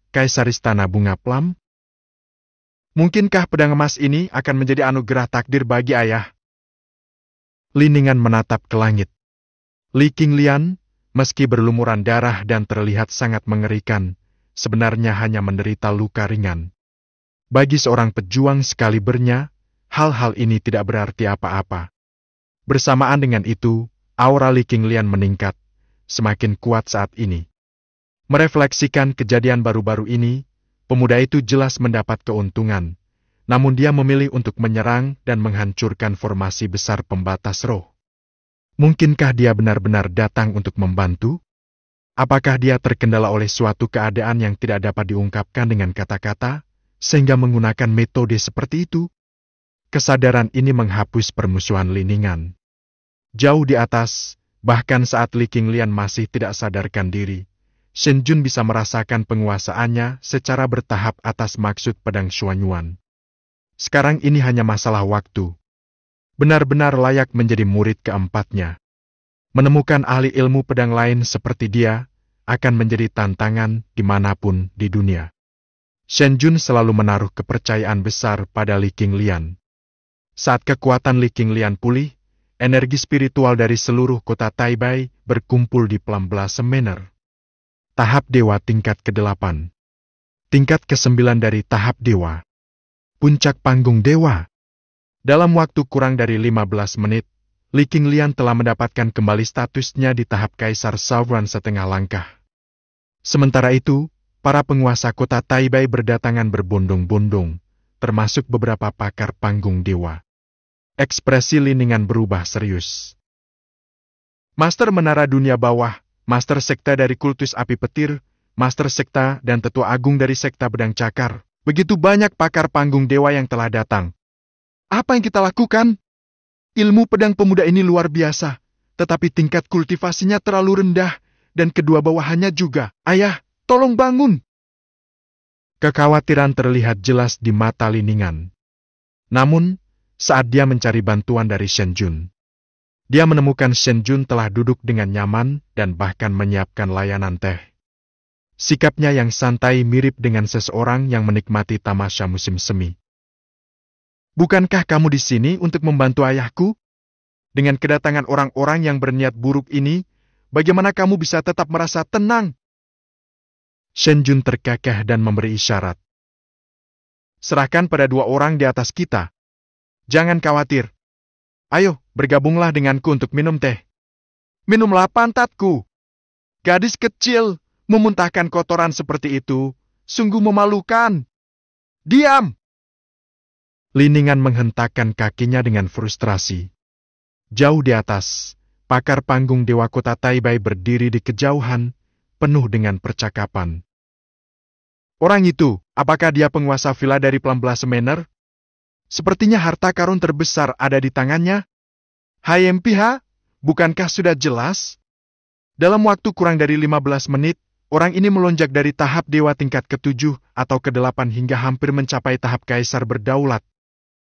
Kaisar Istana Bunga Plum? Mungkinkah pedang emas ini akan menjadi anugerah takdir bagi ayah? Liningan menatap ke langit. Li Qinglian, meski berlumuran darah dan terlihat sangat mengerikan, sebenarnya hanya menderita luka ringan. Bagi seorang pejuang sekalibernya, hal-hal ini tidak berarti apa-apa. Bersamaan dengan itu, aura Li Qinglian meningkat, semakin kuat saat ini. Merefleksikan kejadian baru-baru ini, pemuda itu jelas mendapat keuntungan, namun dia memilih untuk menyerang dan menghancurkan formasi besar pembatas roh. Mungkinkah dia benar-benar datang untuk membantu? Apakah dia terkendala oleh suatu keadaan yang tidak dapat diungkapkan dengan kata-kata, sehingga menggunakan metode seperti itu? Kesadaran ini menghapus permusuhan Liningan. Jauh di atas, bahkan saat Li Qinglian masih tidak sadarkan diri, Shen Jun bisa merasakan penguasaannya secara bertahap atas maksud pedang Xuanyuan. Sekarang ini hanya masalah waktu. Benar-benar layak menjadi murid keempatnya. Menemukan ahli ilmu pedang lain seperti dia akan menjadi tantangan dimanapun di dunia. Shen Jun selalu menaruh kepercayaan besar pada Li Qinglian. Saat kekuatan Li Qinglian pulih, energi spiritual dari seluruh kota Taibai berkumpul di Plum Blossom Manor. Tahap Dewa tingkat ke-8. Tingkat ke-9 dari tahap Dewa. Puncak panggung Dewa. Dalam waktu kurang dari 15 menit, Li Qinglian telah mendapatkan kembali statusnya di tahap Kaisar Sovereign setengah langkah. Sementara itu, para penguasa kota Taibai berdatangan berbondong-bondong, termasuk beberapa pakar panggung dewa. Ekspresi Liningan berubah serius. Master Menara Dunia Bawah, Master Sekta dari Kultus Api Petir, Master Sekta dan Tetua Agung dari Sekta Pedang Cakar, begitu banyak pakar panggung dewa yang telah datang. Apa yang kita lakukan? Ilmu pedang pemuda ini luar biasa, tetapi tingkat kultivasinya terlalu rendah, dan kedua bawahannya juga. Ayah, tolong bangun! Kekhawatiran terlihat jelas di mata Liningan. Namun, saat dia mencari bantuan dari Shen Jun, dia menemukan Shen Jun telah duduk dengan nyaman dan bahkan menyiapkan layanan teh. Sikapnya yang santai mirip dengan seseorang yang menikmati tamasya musim semi. Bukankah kamu di sini untuk membantu ayahku? Dengan kedatangan orang-orang yang berniat buruk ini, bagaimana kamu bisa tetap merasa tenang? Shen Jun terkekeh dan memberi isyarat. Serahkan pada dua orang di atas kita. Jangan khawatir. Ayo, bergabunglah denganku untuk minum teh. Minumlah pantatku. Gadis kecil, memuntahkan kotoran seperti itu, sungguh memalukan. Diam! Liningan menghentakkan kakinya dengan frustrasi. Jauh di atas, pakar panggung Dewa Kota Taibai berdiri di kejauhan, penuh dengan percakapan. Orang itu, apakah dia penguasa villa dari Plum Blossom Manor? Sepertinya harta karun terbesar ada di tangannya. Hai MPH, bukankah sudah jelas? Dalam waktu kurang dari 15 menit, orang ini melonjak dari tahap dewa tingkat ke-7 atau ke-8 hingga hampir mencapai tahap kaisar berdaulat.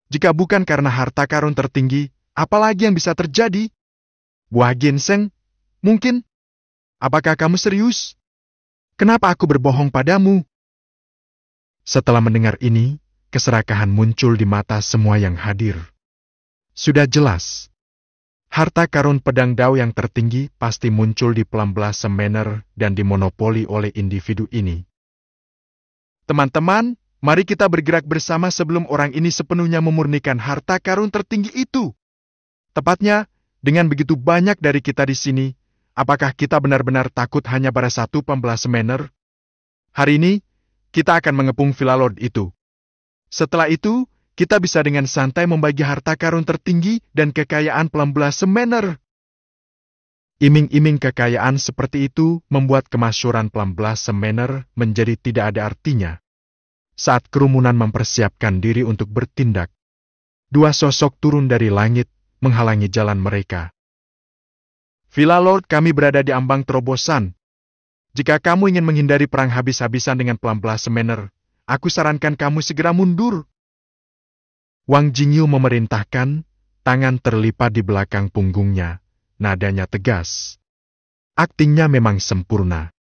Jika bukan karena harta karun tertinggi, apalagi yang bisa terjadi? Buah ginseng? Mungkin? Apakah kamu serius? Kenapa aku berbohong padamu? Setelah mendengar ini, keserakahan muncul di mata semua yang hadir. Sudah jelas. Harta karun pedang Dao yang tertinggi pasti muncul di Plum Blossom Manor dan dimonopoli oleh individu ini. Teman-teman, mari kita bergerak bersama sebelum orang ini sepenuhnya memurnikan harta karun tertinggi itu. Tepatnya, dengan begitu banyak dari kita di sini, apakah kita benar-benar takut hanya pada satu Plum Blossom Manor? Hari ini, kita akan mengepung Villa Lord itu. Setelah itu, kita bisa dengan santai membagi harta karun tertinggi dan kekayaan Plum Blossom Manor. Iming-iming kekayaan seperti itu membuat kemasyhuran Plum Blossom Manor menjadi tidak ada artinya. Saat kerumunan mempersiapkan diri untuk bertindak, dua sosok turun dari langit menghalangi jalan mereka. Villa Lord, kami berada di ambang terobosan. Jika kamu ingin menghindari perang habis-habisan dengan Plum Blossom Manor, aku sarankan kamu segera mundur. Wang Jingyu memerintahkan, tangan terlipat di belakang punggungnya, nadanya tegas. Aktingnya memang sempurna.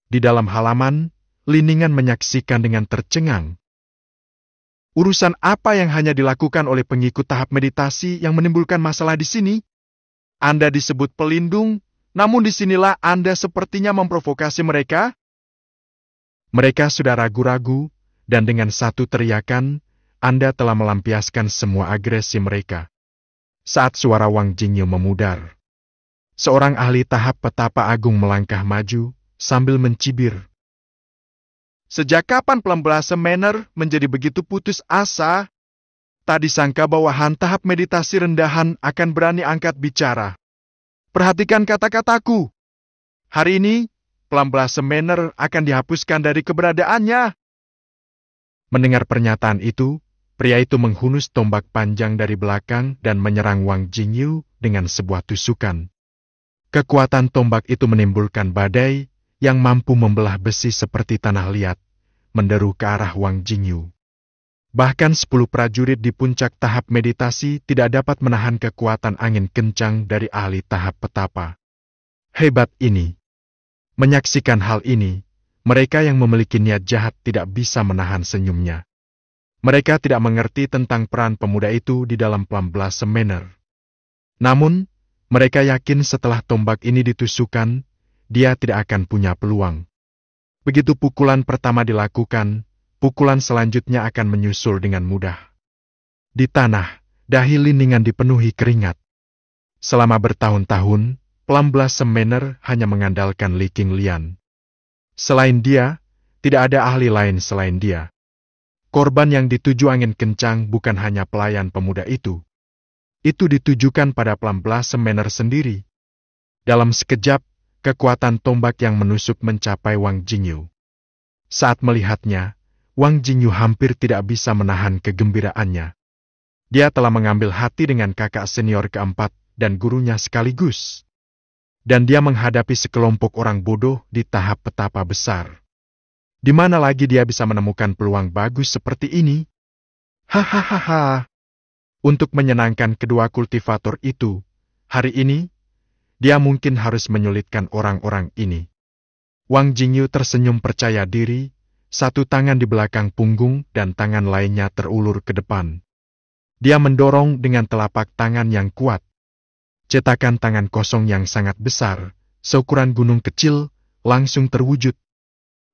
Di dalam halaman, Liningan menyaksikan dengan tercengang. Urusan apa yang hanya dilakukan oleh pengikut tahap meditasi yang menimbulkan masalah di sini? Anda disebut pelindung, namun disinilah Anda sepertinya memprovokasi mereka? Mereka sudah ragu-ragu, dan dengan satu teriakan, Anda telah melampiaskan semua agresi mereka. Saat suara Wang Jingyu memudar, seorang ahli tahap petapa agung melangkah maju sambil mencibir. Sejak kapan Plamblase Manor menjadi begitu putus asa? Tak disangka bawahan tahap meditasi rendahan akan berani angkat bicara. Perhatikan kata-kataku. Hari ini, Plamblase Manor akan dihapuskan dari keberadaannya. Mendengar pernyataan itu, pria itu menghunus tombak panjang dari belakang dan menyerang Wang Jingyu dengan sebuah tusukan. Kekuatan tombak itu menimbulkan badai yang mampu membelah besi seperti tanah liat, menderu ke arah Wang Jingyu. Bahkan 10 prajurit di puncak tahap meditasi tidak dapat menahan kekuatan angin kencang dari ahli tahap petapa. Hebat ini. Menyaksikan hal ini, mereka yang memiliki niat jahat tidak bisa menahan senyumnya. Mereka tidak mengerti tentang peran pemuda itu di dalam Plamblase Manor. Namun, mereka yakin setelah tombak ini ditusukkan, dia tidak akan punya peluang. Begitu pukulan pertama dilakukan, pukulan selanjutnya akan menyusul dengan mudah. Di tanah, dahi Liningan dipenuhi keringat. Selama bertahun-tahun, Plamblase Manor hanya mengandalkan Li Qinglian. Selain dia, tidak ada ahli lain selain dia. Korban yang dituju angin kencang bukan hanya pelayan pemuda itu. Itu ditujukan pada Plamblase Manor sendiri. Dalam sekejap, kekuatan tombak yang menusuk mencapai Wang Jingyu. Saat melihatnya, Wang Jingyu hampir tidak bisa menahan kegembiraannya. Dia telah mengambil hati dengan kakak senior keempat dan gurunya sekaligus. Dan dia menghadapi sekelompok orang bodoh di tahap petapa besar. Di mana lagi dia bisa menemukan peluang bagus seperti ini? Hahaha. Untuk menyenangkan kedua kultivator itu, hari ini, dia mungkin harus menyulitkan orang-orang ini. Wang Jingyu tersenyum percaya diri, satu tangan di belakang punggung dan tangan lainnya terulur ke depan. Dia mendorong dengan telapak tangan yang kuat. Cetakan tangan kosong yang sangat besar, seukuran gunung kecil, langsung terwujud.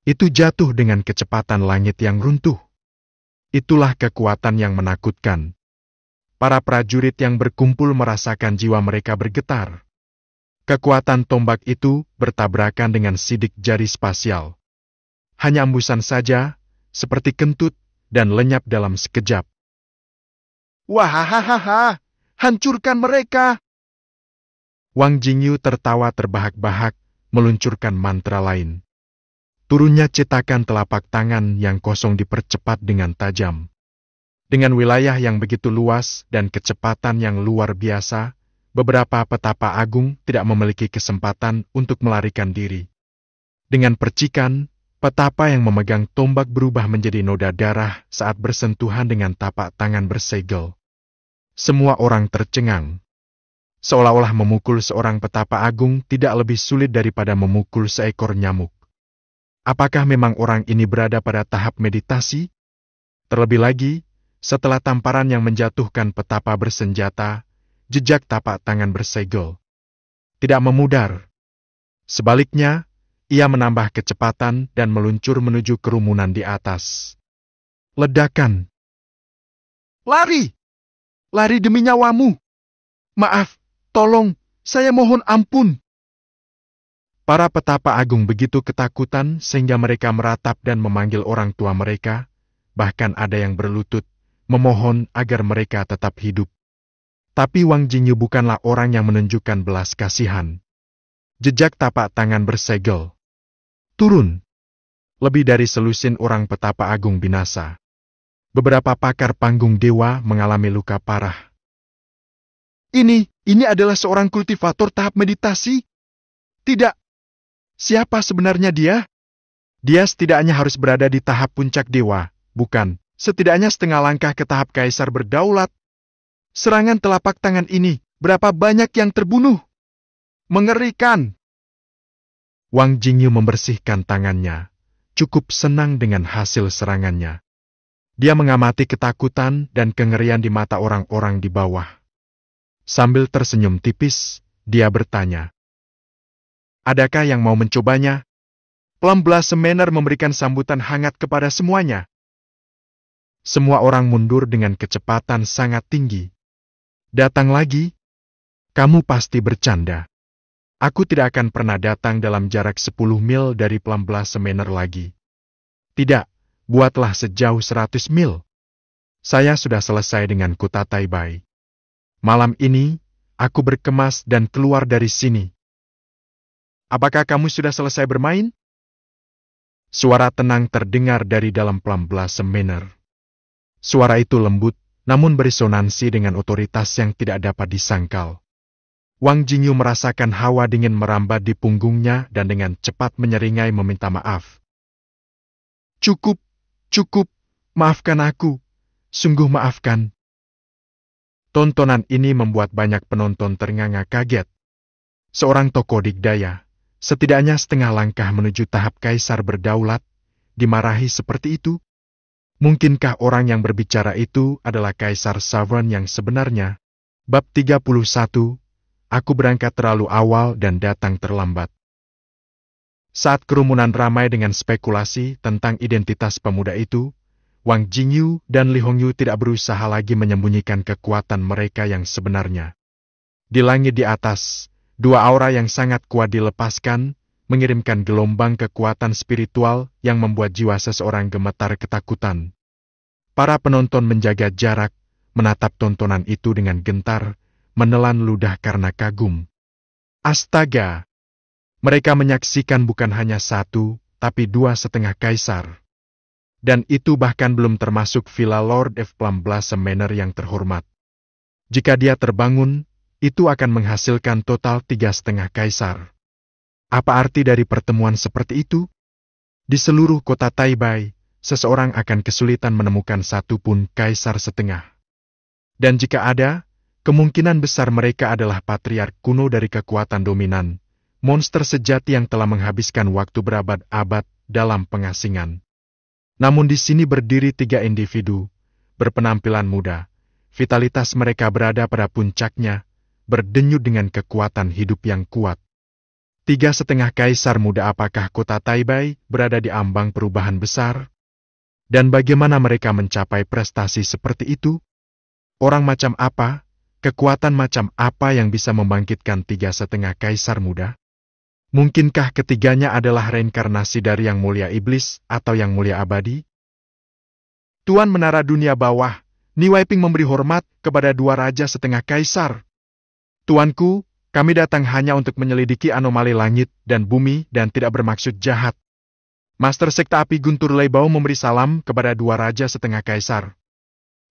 Itu jatuh dengan kecepatan langit yang runtuh. Itulah kekuatan yang menakutkan. Para prajurit yang berkumpul merasakan jiwa mereka bergetar. Kekuatan tombak itu bertabrakan dengan sidik jari spasial. Hanya embusan saja, seperti kentut, dan lenyap dalam sekejap. Wahahaha, hancurkan mereka! Wang Jingyu tertawa terbahak-bahak, meluncurkan mantra lain. Turunnya cetakan telapak tangan yang kosong dipercepat dengan tajam. Dengan wilayah yang begitu luas dan kecepatan yang luar biasa, beberapa petapa agung tidak memiliki kesempatan untuk melarikan diri. Dengan percikan, petapa yang memegang tombak berubah menjadi noda darah saat bersentuhan dengan tapak tangan bersegel. Semua orang tercengang. Seolah-olah memukul seorang petapa agung tidak lebih sulit daripada memukul seekor nyamuk. Apakah memang orang ini berada pada tahap meditasi? Terlebih lagi, setelah tamparan yang menjatuhkan petapa bersenjata, jejak tapak tangan bersegel tidak memudar. Sebaliknya, ia menambah kecepatan dan meluncur menuju kerumunan di atas. Ledakan. Lari! Lari demi nyawamu! Maaf, tolong, saya mohon ampun. Para petapa agung begitu ketakutan sehingga mereka meratap dan memanggil orang tua mereka, bahkan ada yang berlutut, memohon agar mereka tetap hidup. Tapi Wang Jingyu bukanlah orang yang menunjukkan belas kasihan. Jejak tapak tangan bersegel. Turun. Lebih dari selusin orang petapa agung binasa. Beberapa pakar panggung dewa mengalami luka parah. Ini adalah seorang kultivator tahap meditasi? Tidak. Siapa sebenarnya dia? Dia setidaknya harus berada di tahap puncak dewa, bukan? Setidaknya setengah langkah ke tahap kaisar berdaulat. Serangan telapak tangan ini, berapa banyak yang terbunuh? Mengerikan. Wang Jingyu membersihkan tangannya. cukup senang dengan hasil serangannya. Dia mengamati ketakutan dan kengerian di mata orang-orang di bawah. Sambil tersenyum tipis, dia bertanya, "Adakah yang mau mencobanya?" Plum Blossom Manor memberikan sambutan hangat kepada semuanya. Semua orang mundur dengan kecepatan sangat tinggi. "Datang lagi? Kamu pasti bercanda. Aku tidak akan pernah datang dalam jarak 10 mil dari Plum Blossom Manor lagi. Tidak, buatlah sejauh 100 mil. Saya sudah selesai dengan Kota Taibai. Malam ini, aku berkemas dan keluar dari sini." "Apakah kamu sudah selesai bermain?" Suara tenang terdengar dari dalam Plum Blossom Manor. Suara itu lembut, namun beresonansi dengan otoritas yang tidak dapat disangkal. Wang Jingyu merasakan hawa dingin merambat di punggungnya dan dengan cepat menyeringai meminta maaf. Cukup, maafkan aku. Sungguh maafkan." Tontonan ini membuat banyak penonton ternganga kaget. Seorang tokoh digdaya, setidaknya setengah langkah menuju tahap kaisar berdaulat, dimarahi seperti itu? Mungkinkah orang yang berbicara itu adalah Kaisar Sovereign yang sebenarnya? Bab 31, Aku berangkat terlalu awal dan datang terlambat. Saat kerumunan ramai dengan spekulasi tentang identitas pemuda itu, Wang Jingyu dan Li Hongyu tidak berusaha lagi menyembunyikan kekuatan mereka yang sebenarnya. Di langit di atas, dua aura yang sangat kuat dilepaskan, mengirimkan gelombang kekuatan spiritual yang membuat jiwa seseorang gemetar ketakutan. Para penonton menjaga jarak, menatap tontonan itu dengan gentar, menelan ludah karena kagum. Astaga! Mereka menyaksikan bukan hanya satu, tapi 2,5 kaisar. Dan itu bahkan belum termasuk Villa Lord of Plum Blossom Manor yang terhormat. Jika dia terbangun, itu akan menghasilkan total 3,5 kaisar. Apa arti dari pertemuan seperti itu? Di seluruh kota Taibai, seseorang akan kesulitan menemukan satu pun kaisar setengah. Dan jika ada, kemungkinan besar mereka adalah patriark kuno dari kekuatan dominan, monster sejati yang telah menghabiskan waktu berabad-abad dalam pengasingan. Namun di sini berdiri 3 individu, berpenampilan muda, vitalitas mereka berada pada puncaknya, berdenyut dengan kekuatan hidup yang kuat. 3,5 kaisar muda. Apakah kota Taibai berada di ambang perubahan besar? Dan bagaimana mereka mencapai prestasi seperti itu? Orang macam apa? Kekuatan macam apa yang bisa membangkitkan 3,5 kaisar muda? Mungkinkah ketiganya adalah reinkarnasi dari yang mulia iblis atau yang mulia abadi? Tuan Menara Dunia Bawah, Ni Weiping memberi hormat kepada 2,5 kaisar. Tuanku, kami datang hanya untuk menyelidiki anomali langit dan bumi dan tidak bermaksud jahat. Master Sekta Api Guntur Leibao memberi salam kepada 2,5 kaisar.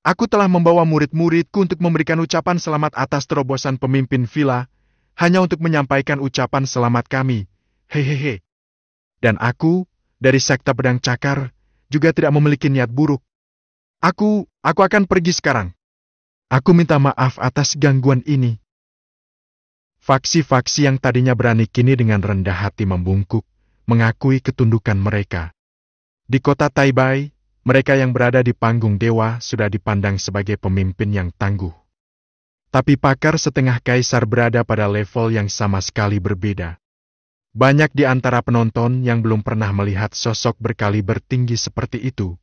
Aku telah membawa murid-muridku untuk memberikan ucapan selamat atas terobosan pemimpin villa, hanya untuk menyampaikan ucapan selamat kami. Hehehe. Dan aku, dari Sekta Pedang Cakar, juga tidak memiliki niat buruk. Aku akan pergi sekarang. Aku minta maaf atas gangguan ini. Faksi-faksi yang tadinya berani kini dengan rendah hati membungkuk, mengakui ketundukan mereka. Di kota Taibai, mereka yang berada di panggung dewa sudah dipandang sebagai pemimpin yang tangguh. Tapi pakar setengah kaisar berada pada level yang sama sekali berbeda. Banyak di antara penonton yang belum pernah melihat sosok berkaliber tinggi seperti itu.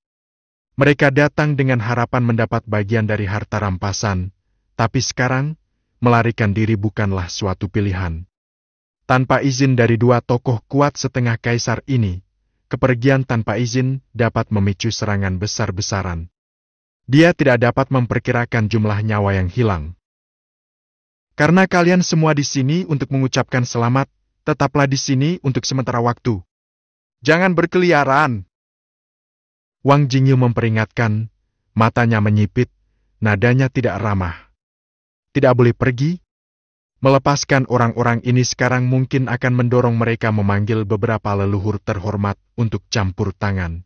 Mereka datang dengan harapan mendapat bagian dari harta rampasan, tapi sekarang, melarikan diri bukanlah suatu pilihan. Tanpa izin dari 2 tokoh kuat setengah kaisar ini, kepergian tanpa izin dapat memicu serangan besar-besaran. Dia tidak dapat memperkirakan jumlah nyawa yang hilang. Karena kalian semua di sini untuk mengucapkan selamat, tetaplah di sini untuk sementara waktu. Jangan berkeliaran. Wang Jingyu memperingatkan, matanya menyipit, nadanya tidak ramah. Tidak boleh pergi? Melepaskan orang-orang ini sekarang mungkin akan mendorong mereka memanggil beberapa leluhur terhormat untuk campur tangan.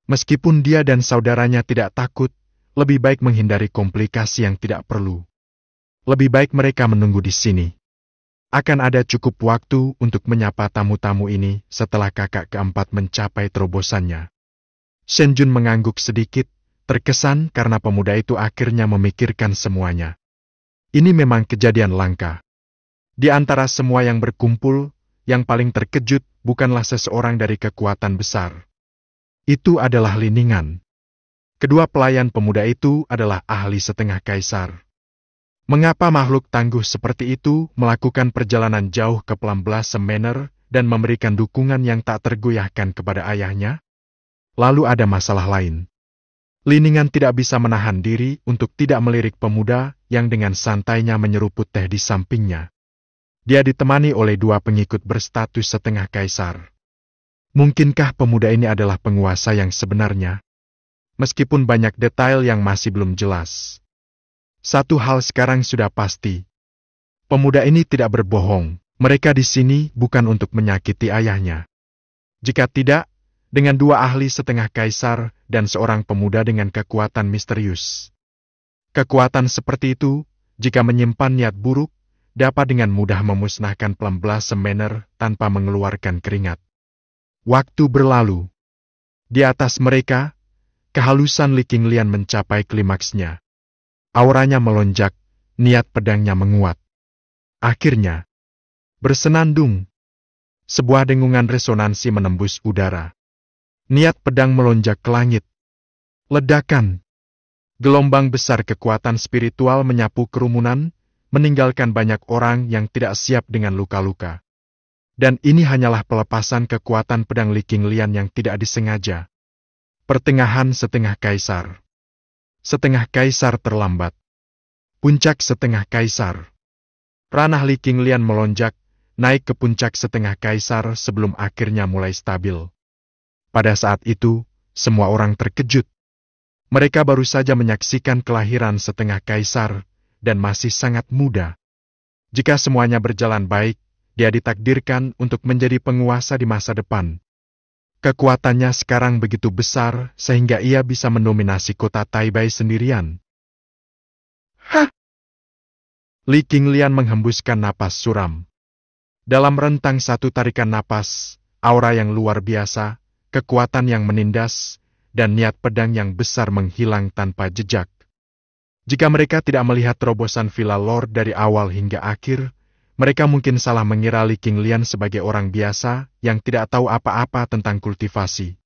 Meskipun dia dan saudaranya tidak takut, lebih baik menghindari komplikasi yang tidak perlu. Lebih baik mereka menunggu di sini. Akan ada cukup waktu untuk menyapa tamu-tamu ini setelah kakak keempat mencapai terobosannya. Shen Jun mengangguk sedikit, terkesan karena pemuda itu akhirnya memikirkan semuanya. Ini memang kejadian langka. Di antara semua yang berkumpul, yang paling terkejut bukanlah seseorang dari kekuatan besar. Itu adalah Liningan. Kedua pelayan pemuda itu adalah ahli setengah kaisar. Mengapa makhluk tangguh seperti itu melakukan perjalanan jauh ke Plamblasem Manor dan memberikan dukungan yang tak tergoyahkan kepada ayahnya? Lalu ada masalah lain. Liningan tidak bisa menahan diri untuk tidak melirik pemuda yang dengan santainya menyeruput teh di sampingnya. Dia ditemani oleh dua pengikut berstatus setengah kaisar. Mungkinkah pemuda ini adalah penguasa yang sebenarnya? Meskipun banyak detail yang masih belum jelas. Satu hal sekarang sudah pasti. Pemuda ini tidak berbohong. Mereka di sini bukan untuk menyakiti ayahnya. Jika tidak, dengan dua ahli setengah kaisar dan seorang pemuda dengan kekuatan misterius. Kekuatan seperti itu, jika menyimpan niat buruk, dapat dengan mudah memusnahkan Plamblasem Manor tanpa mengeluarkan keringat. Waktu berlalu. Di atas mereka, kehalusan Li Qinglian mencapai klimaksnya. Auranya melonjak, niat pedangnya menguat. Akhirnya, bersenandung. Sebuah dengungan resonansi menembus udara. Niat pedang melonjak ke langit. Ledakan. Gelombang besar kekuatan spiritual menyapu kerumunan, meninggalkan banyak orang yang tidak siap dengan luka-luka. Dan ini hanyalah pelepasan kekuatan pedang Li Qinglian yang tidak disengaja. Pertengahan setengah kaisar. Setengah kaisar terlambat. Puncak setengah kaisar. Ranah Li Qinglian melonjak, naik ke puncak setengah kaisar sebelum akhirnya mulai stabil. Pada saat itu, semua orang terkejut. Mereka baru saja menyaksikan kelahiran setengah kaisar, dan masih sangat muda. Jika semuanya berjalan baik, dia ditakdirkan untuk menjadi penguasa di masa depan. Kekuatannya sekarang begitu besar sehingga ia bisa mendominasi kota Taibai sendirian. Hah! Li Qinglian menghembuskan napas suram. Dalam rentang satu tarikan napas, aura yang luar biasa, kekuatan yang menindas, dan niat pedang yang besar menghilang tanpa jejak. Jika mereka tidak melihat terobosan Villa Lord dari awal hingga akhir, mereka mungkin salah mengira Li Qinglian sebagai orang biasa yang tidak tahu apa-apa tentang kultivasi.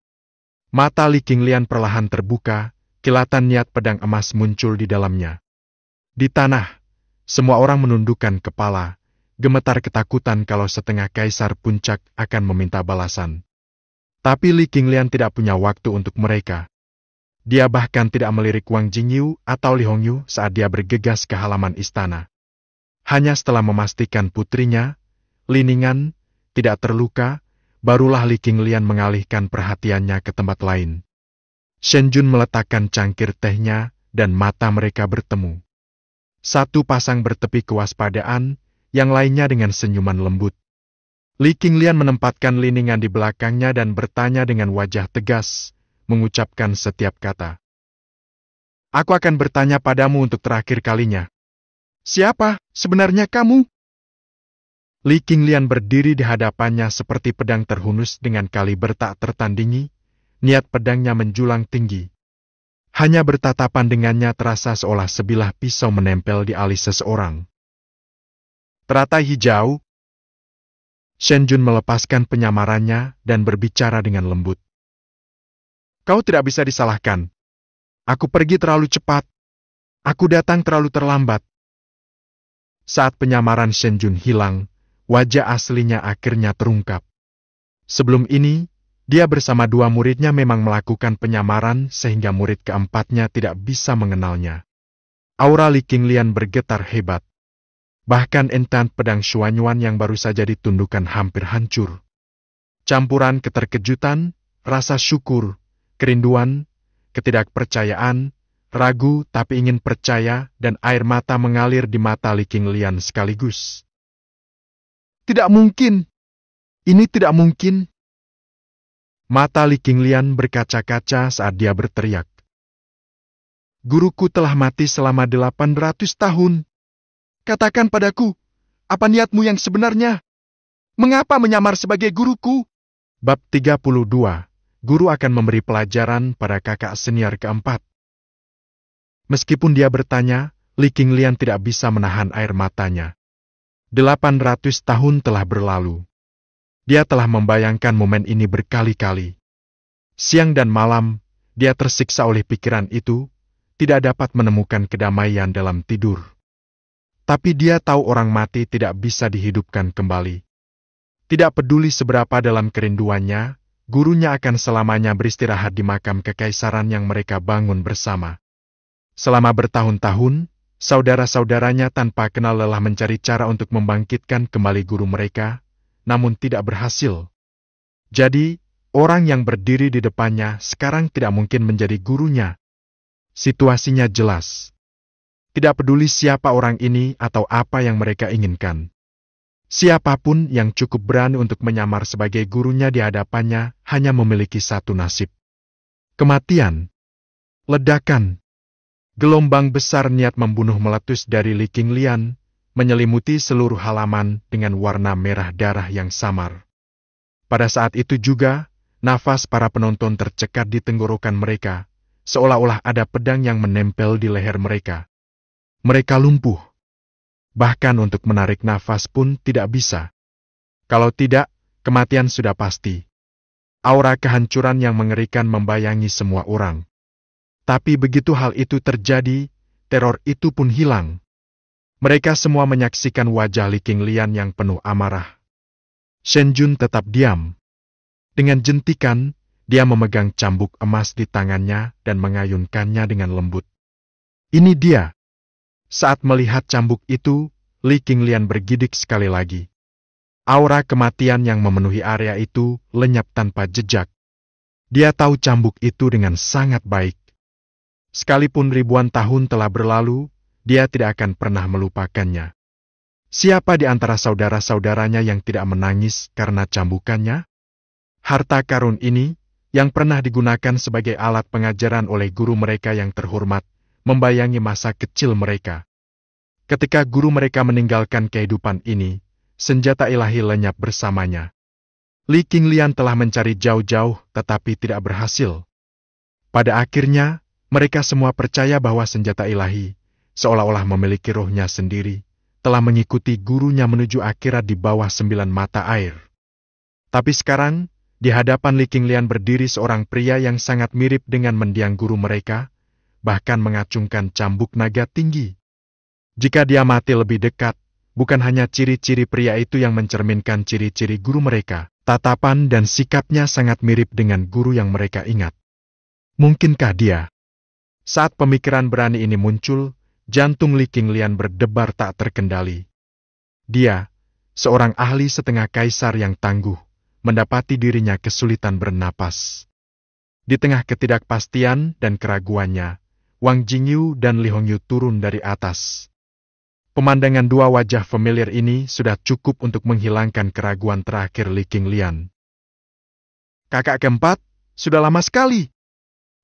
Mata Li Qinglian perlahan terbuka, kilatan niat pedang emas muncul di dalamnya. Di tanah, semua orang menundukkan kepala, gemetar ketakutan kalau setengah kaisar puncak akan meminta balasan. Tapi Li Qinglian tidak punya waktu untuk mereka. Dia bahkan tidak melirik Wang Jingyu atau Li Hongyu saat dia bergegas ke halaman istana. Hanya setelah memastikan putrinya, Liningan, tidak terluka, barulah Li Qinglian mengalihkan perhatiannya ke tempat lain. Shen Jun meletakkan cangkir tehnya dan mata mereka bertemu. Satu pasang bertepi kewaspadaan, yang lainnya dengan senyuman lembut. Li Qinglian menempatkan Liningan di belakangnya dan bertanya dengan wajah tegas, mengucapkan setiap kata. Aku akan bertanya padamu untuk terakhir kalinya. Siapa sebenarnya kamu? Li Qinglian berdiri di hadapannya seperti pedang terhunus dengan kaliber tak tertandingi, niat pedangnya menjulang tinggi. Hanya bertatapan dengannya terasa seolah sebilah pisau menempel di alis seseorang. Teratai hijau. Shen Jun melepaskan penyamarannya dan berbicara dengan lembut. Kau tidak bisa disalahkan. Aku pergi terlalu cepat. Aku datang terlalu terlambat. Saat penyamaran Shen Jun hilang, wajah aslinya akhirnya terungkap. Sebelum ini, dia bersama dua muridnya memang melakukan penyamaran sehingga murid keempatnya tidak bisa mengenalnya. Aura Li Qinglian bergetar hebat. Bahkan entant pedang Xuanyuan yang baru saja ditundukkan hampir hancur. Campuran keterkejutan, rasa syukur, kerinduan, ketidakpercayaan, ragu tapi ingin percaya, dan air mata mengalir di mata Li Qinglian sekaligus. Tidak mungkin! Ini tidak mungkin! Mata Li Qinglian berkaca-kaca saat dia berteriak. Guruku telah mati selama 800 tahun. Katakan padaku, Apa niatmu yang sebenarnya? Mengapa menyamar sebagai guruku? Bab 32. Guru akan memberi pelajaran pada kakak senior keempat. Meskipun dia bertanya, Li Qinglian tidak bisa menahan air matanya. 800 tahun telah berlalu. Dia telah membayangkan momen ini berkali-kali. Siang dan malam, dia tersiksa oleh pikiran itu, tidak dapat menemukan kedamaian dalam tidur. Tapi dia tahu orang mati tidak bisa dihidupkan kembali. Tidak peduli seberapa dalam kerinduannya, gurunya akan selamanya beristirahat di makam kekaisaran yang mereka bangun bersama. Selama bertahun-tahun, saudara-saudaranya tanpa kenal lelah mencari cara untuk membangkitkan kembali guru mereka, namun tidak berhasil. Jadi, orang yang berdiri di depannya sekarang tidak mungkin menjadi gurunya. Situasinya jelas. Tidak peduli siapa orang ini atau apa yang mereka inginkan. Siapapun yang cukup berani untuk menyamar sebagai gurunya di hadapannya hanya memiliki satu nasib. Kematian. Ledakan. Gelombang besar niat membunuh meletus dari Li Qinglian, menyelimuti seluruh halaman dengan warna merah darah yang samar. Pada saat itu juga, nafas para penonton tercekat di tenggorokan mereka, seolah-olah ada pedang yang menempel di leher mereka. Mereka lumpuh. Bahkan untuk menarik nafas pun tidak bisa. Kalau tidak, kematian sudah pasti. Aura kehancuran yang mengerikan membayangi semua orang. Tapi begitu hal itu terjadi, teror itu pun hilang. Mereka semua menyaksikan wajah Li Qinglian yang penuh amarah. Shen Jun tetap diam. Dengan jentikan, dia memegang cambuk emas di tangannya dan mengayunkannya dengan lembut. Ini dia. Saat melihat cambuk itu, Li Qinglian bergidik sekali lagi. Aura kematian yang memenuhi area itu lenyap tanpa jejak. Dia tahu cambuk itu dengan sangat baik. Sekalipun ribuan tahun telah berlalu, dia tidak akan pernah melupakannya. Siapa di antara saudara-saudaranya yang tidak menangis karena cambukannya? Harta karun ini, yang pernah digunakan sebagai alat pengajaran oleh guru mereka yang terhormat, membayangi masa kecil mereka. Ketika guru mereka meninggalkan kehidupan ini, senjata ilahi lenyap bersamanya. Li Qinglian telah mencari jauh-jauh tetapi tidak berhasil. Pada akhirnya, mereka semua percaya bahwa senjata ilahi, seolah-olah memiliki rohnya sendiri, telah mengikuti gurunya menuju akhirat di bawah 9 mata air. Tapi sekarang, di hadapan Li Qinglian berdiri seorang pria yang sangat mirip dengan mendiang guru mereka, bahkan mengacungkan cambuk naga tinggi. Jika dia mati lebih dekat, bukan hanya ciri-ciri pria itu yang mencerminkan ciri-ciri guru mereka, tatapan dan sikapnya sangat mirip dengan guru yang mereka ingat. Mungkinkah dia? Saat pemikiran berani ini muncul, jantung Li Qinglian berdebar tak terkendali. Dia, seorang ahli setengah kaisar yang tangguh, mendapati dirinya kesulitan bernapas. Di tengah ketidakpastian dan keraguannya, Wang Jingyu dan Li Hongyu turun dari atas. Pemandangan dua wajah familiar ini sudah cukup untuk menghilangkan keraguan terakhir Li Qinglian. Kakak keempat, sudah lama sekali.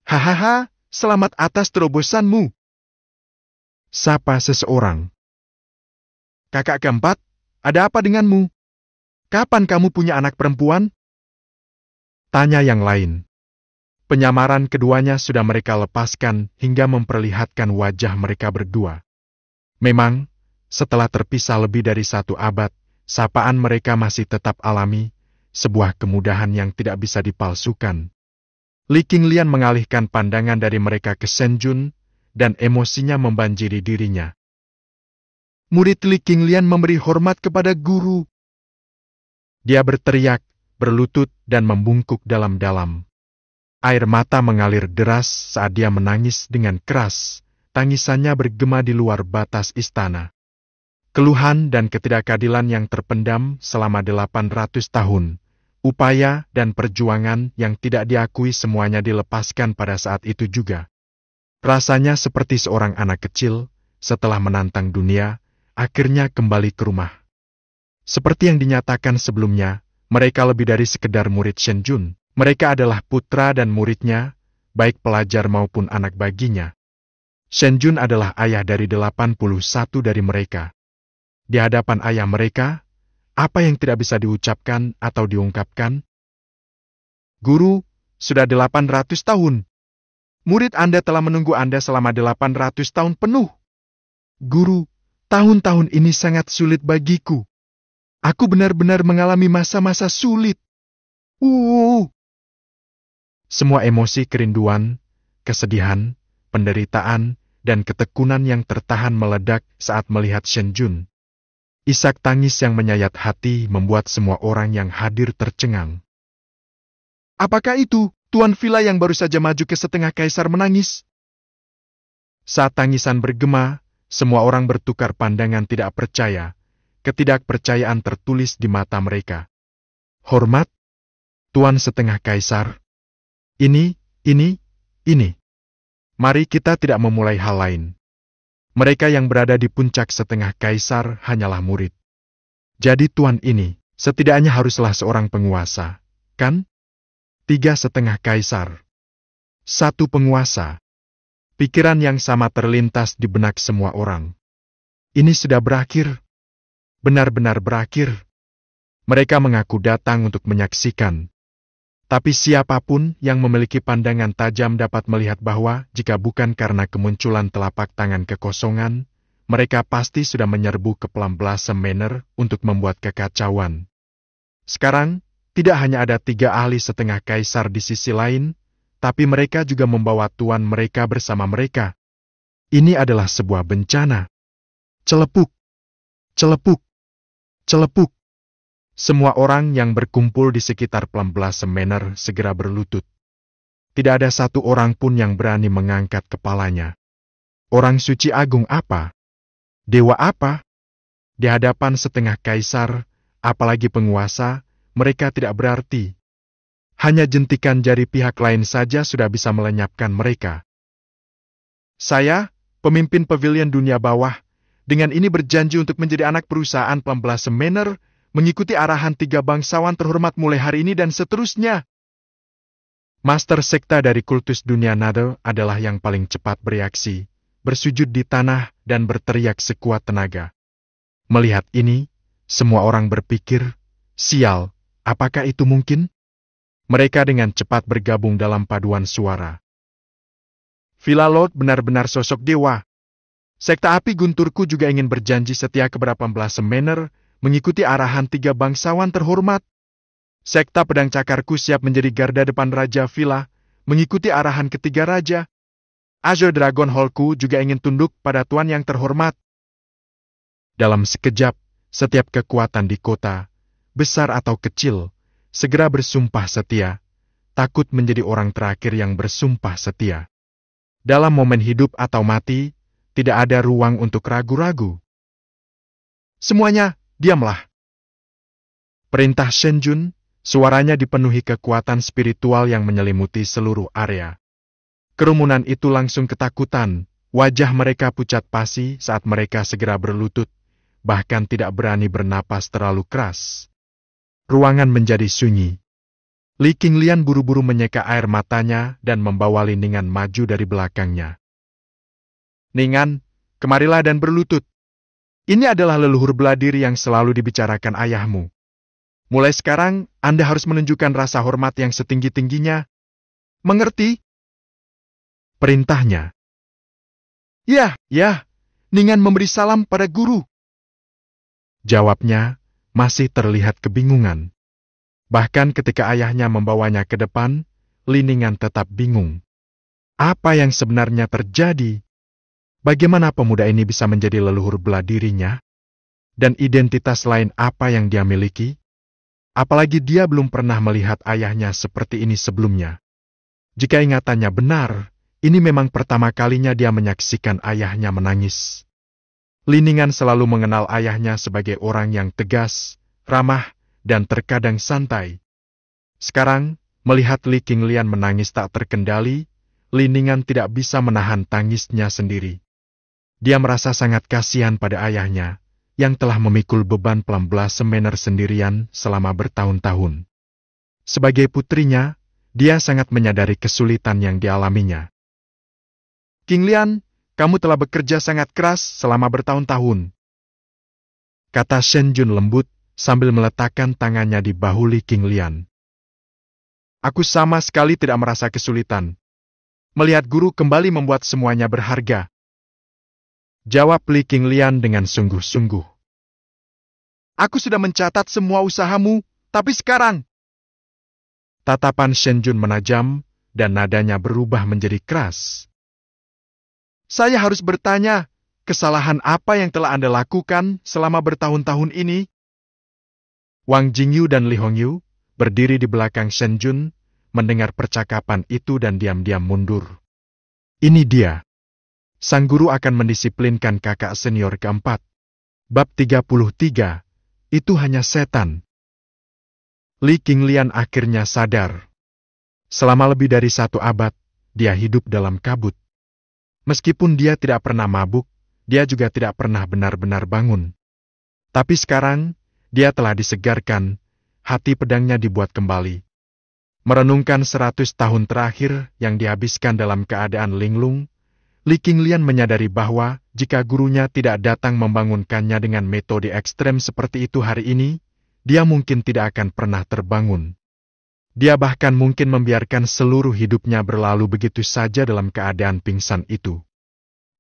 Hahaha, selamat atas terobosanmu. Sapa seseorang. Kakak keempat, ada apa denganmu? Kapan kamu punya anak perempuan? Tanya yang lain. Penyamaran keduanya sudah mereka lepaskan hingga memperlihatkan wajah mereka berdua. Memang, setelah terpisah lebih dari 1 abad, sapaan mereka masih tetap alami, sebuah kemudahan yang tidak bisa dipalsukan. Li Qinglian mengalihkan pandangan dari mereka ke Shen Jun, dan emosinya membanjiri dirinya. Murid Li Qinglian memberi hormat kepada guru. Dia berteriak, berlutut, dan membungkuk dalam-dalam. Air mata mengalir deras saat dia menangis dengan keras, tangisannya bergema di luar batas istana. Keluhan dan ketidakadilan yang terpendam selama 800 tahun, upaya dan perjuangan yang tidak diakui semuanya dilepaskan pada saat itu juga. Rasanya seperti seorang anak kecil, setelah menantang dunia, akhirnya kembali ke rumah. Seperti yang dinyatakan sebelumnya, mereka lebih dari sekedar murid Shen Jun. Mereka adalah putra dan muridnya, baik pelajar maupun anak baginya. Shen Jun adalah ayah dari 81 dari mereka. di hadapan ayah mereka, apa yang tidak bisa diucapkan atau diungkapkan? Guru, sudah 800 tahun. Murid Anda telah menunggu Anda selama 800 tahun penuh. Guru, tahun-tahun ini sangat sulit bagiku. Aku benar-benar mengalami masa-masa sulit. Semua emosi kerinduan, kesedihan, penderitaan, dan ketekunan yang tertahan meledak saat melihat Shen Jun. Isak tangis yang menyayat hati membuat semua orang yang hadir tercengang. Apakah itu, Tuan Villa yang baru saja maju ke setengah kaisar menangis? Saat tangisan bergema, semua orang bertukar pandangan tidak percaya. Ketidakpercayaan tertulis di mata mereka. Hormat, Tuan Setengah Kaisar. Ini. Mari kita tidak memulai hal lain. Mereka yang berada di puncak setengah kaisar hanyalah murid. Jadi Tuan ini, setidaknya haruslah seorang penguasa, kan? 3 setengah kaisar. 1 penguasa. Pikiran yang sama terlintas di benak semua orang. Ini sudah berakhir. Benar-benar berakhir. Mereka mengaku datang untuk menyaksikan. Tapi siapapun yang memiliki pandangan tajam dapat melihat bahwa jika bukan karena kemunculan telapak tangan kekosongan, mereka pasti sudah menyerbu ke Blossom Manor untuk membuat kekacauan. Sekarang, tidak hanya ada 3 ahli setengah kaisar di sisi lain, tapi mereka juga membawa tuan mereka bersama mereka. Ini adalah sebuah bencana. Celepuk, celepuk, celepuk. Semua orang yang berkumpul di sekitar Blossom Manor segera berlutut. Tidak ada satu orang pun yang berani mengangkat kepalanya. Orang suci agung apa? Dewa apa? Di hadapan setengah kaisar, apalagi penguasa, mereka tidak berarti. Hanya jentikan jari pihak lain saja sudah bisa melenyapkan mereka. Saya, pemimpin pavilion dunia bawah, dengan ini berjanji untuk menjadi anak perusahaan Blossom Manor, mengikuti arahan 3 bangsawan terhormat mulai hari ini dan seterusnya. Master sekta dari kultus dunia nada adalah yang paling cepat bereaksi, bersujud di tanah dan berteriak sekuat tenaga. Melihat ini, semua orang berpikir, sial, apakah itu mungkin? Mereka dengan cepat bergabung dalam paduan suara. Villa Lord benar-benar sosok dewa. Sekta api gunturku juga ingin berjanji setia kepada Blossom Manor, mengikuti arahan 3 bangsawan terhormat. Sekta pedang cakarku siap menjadi garda depan Raja Villa, mengikuti arahan ketiga raja. Azure Dragon Hallku juga ingin tunduk pada tuan yang terhormat. Dalam sekejap, setiap kekuatan di kota, besar atau kecil, segera bersumpah setia, takut menjadi orang terakhir yang bersumpah setia. Dalam momen hidup atau mati, tidak ada ruang untuk ragu-ragu. Semuanya, diamlah. Perintah Shen Jun, suaranya dipenuhi kekuatan spiritual yang menyelimuti seluruh area. Kerumunan itu langsung ketakutan, wajah mereka pucat pasi saat mereka segera berlutut, bahkan tidak berani bernapas terlalu keras. Ruangan menjadi sunyi. Li Qinglian buru-buru menyeka air matanya dan membawa Liningan maju dari belakangnya. Ningan, kemarilah dan berlutut. Ini adalah leluhur beladiri yang selalu dibicarakan ayahmu. Mulai sekarang, Anda harus menunjukkan rasa hormat yang setinggi-tingginya. Mengerti? Perintahnya. Ya, Ningan memberi salam pada guru. Jawabnya, masih terlihat kebingungan. Bahkan ketika ayahnya membawanya ke depan, Liningan tetap bingung. Apa yang sebenarnya terjadi? Bagaimana pemuda ini bisa menjadi leluhur beladirinya? Dan identitas lain apa yang dia miliki? Apalagi dia belum pernah melihat ayahnya seperti ini sebelumnya. Jika ingatannya benar, ini memang pertama kalinya dia menyaksikan ayahnya menangis. Liningan selalu mengenal ayahnya sebagai orang yang tegas, ramah, dan terkadang santai. Sekarang, melihat Li Qinglian menangis tak terkendali, Liningan tidak bisa menahan tangisnya sendiri. Dia merasa sangat kasihan pada ayahnya, yang telah memikul beban Blossom Manor sendirian selama bertahun-tahun. Sebagai putrinya, dia sangat menyadari kesulitan yang dialaminya. Qinglian, kamu telah bekerja sangat keras selama bertahun-tahun. kata Shen Jun lembut sambil meletakkan tangannya di bahu Li Qinglian. Aku sama sekali tidak merasa kesulitan. Melihat guru kembali membuat semuanya berharga. Jawab Li Qinglian dengan sungguh-sungguh. Aku sudah mencatat semua usahamu, tapi sekarang... Tatapan Shen Jun menajam, dan nadanya berubah menjadi keras. Saya harus bertanya, kesalahan apa yang telah Anda lakukan selama bertahun-tahun ini? Wang Jingyu dan Li Hongyu berdiri di belakang Shen Jun, mendengar percakapan itu dan diam-diam mundur. Ini dia. Sang guru akan mendisiplinkan kakak senior keempat. Bab 33, itu hanya setan. Li Qinglian akhirnya sadar. Selama lebih dari 1 abad, dia hidup dalam kabut. Meskipun dia tidak pernah mabuk, dia juga tidak pernah benar-benar bangun. Tapi sekarang, dia telah disegarkan, hati pedangnya dibuat kembali. Merenungkan 100 tahun terakhir yang dihabiskan dalam keadaan linglung, Li Qinglian menyadari bahwa jika gurunya tidak datang membangunkannya dengan metode ekstrem seperti itu hari ini, dia mungkin tidak akan pernah terbangun. Dia bahkan mungkin membiarkan seluruh hidupnya berlalu begitu saja dalam keadaan pingsan itu.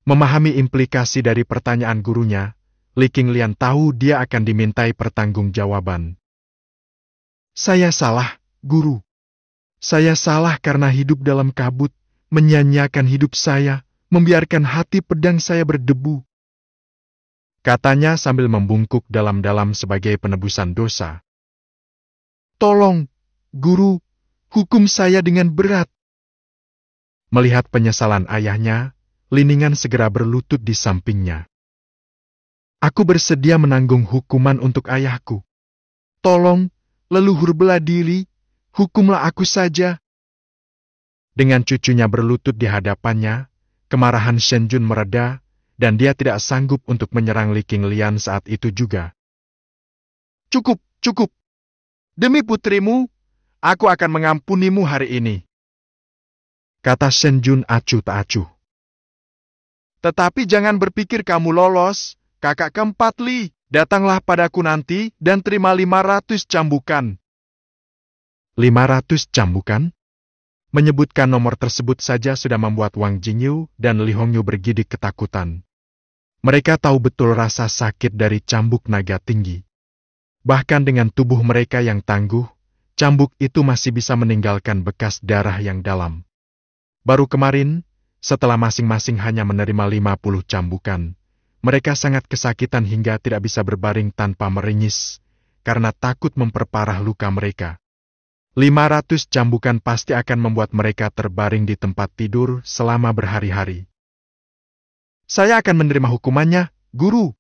Memahami implikasi dari pertanyaan gurunya, Li Qinglian tahu dia akan dimintai pertanggungjawaban. Saya salah, guru. Saya salah karena hidup dalam kabut, menyanyiakan hidup saya, membiarkan hati pedang saya berdebu. Katanya sambil membungkuk dalam-dalam sebagai penebusan dosa. Tolong, guru, hukum saya dengan berat. Melihat penyesalan ayahnya, Liningan segera berlutut di sampingnya. Aku bersedia menanggung hukuman untuk ayahku. Tolong, leluhur bela diri, hukumlah aku saja. Dengan cucunya berlutut di hadapannya, kemarahan Shen Jun mereda, dan dia tidak sanggup untuk menyerang Li Qinglian saat itu juga. Cukup, cukup. Demi putrimu, aku akan mengampunimu hari ini. Kata Shen Jun acuh tak acuh. Tetapi jangan berpikir kamu lolos, kakak keempat Li. Datanglah padaku nanti dan terima 500 cambukan. 500 cambukan? Menyebutkan nomor tersebut saja sudah membuat Wang Jingyu dan Li Hongyu bergidik ketakutan. Mereka tahu betul rasa sakit dari cambuk naga tinggi. Bahkan dengan tubuh mereka yang tangguh, cambuk itu masih bisa meninggalkan bekas darah yang dalam. Baru kemarin, setelah masing-masing hanya menerima 50 cambukan, mereka sangat kesakitan hingga tidak bisa berbaring tanpa meringis, karena takut memperparah luka mereka. 500 cambukan pasti akan membuat mereka terbaring di tempat tidur selama berhari-hari. Saya akan menerima hukumannya, guru.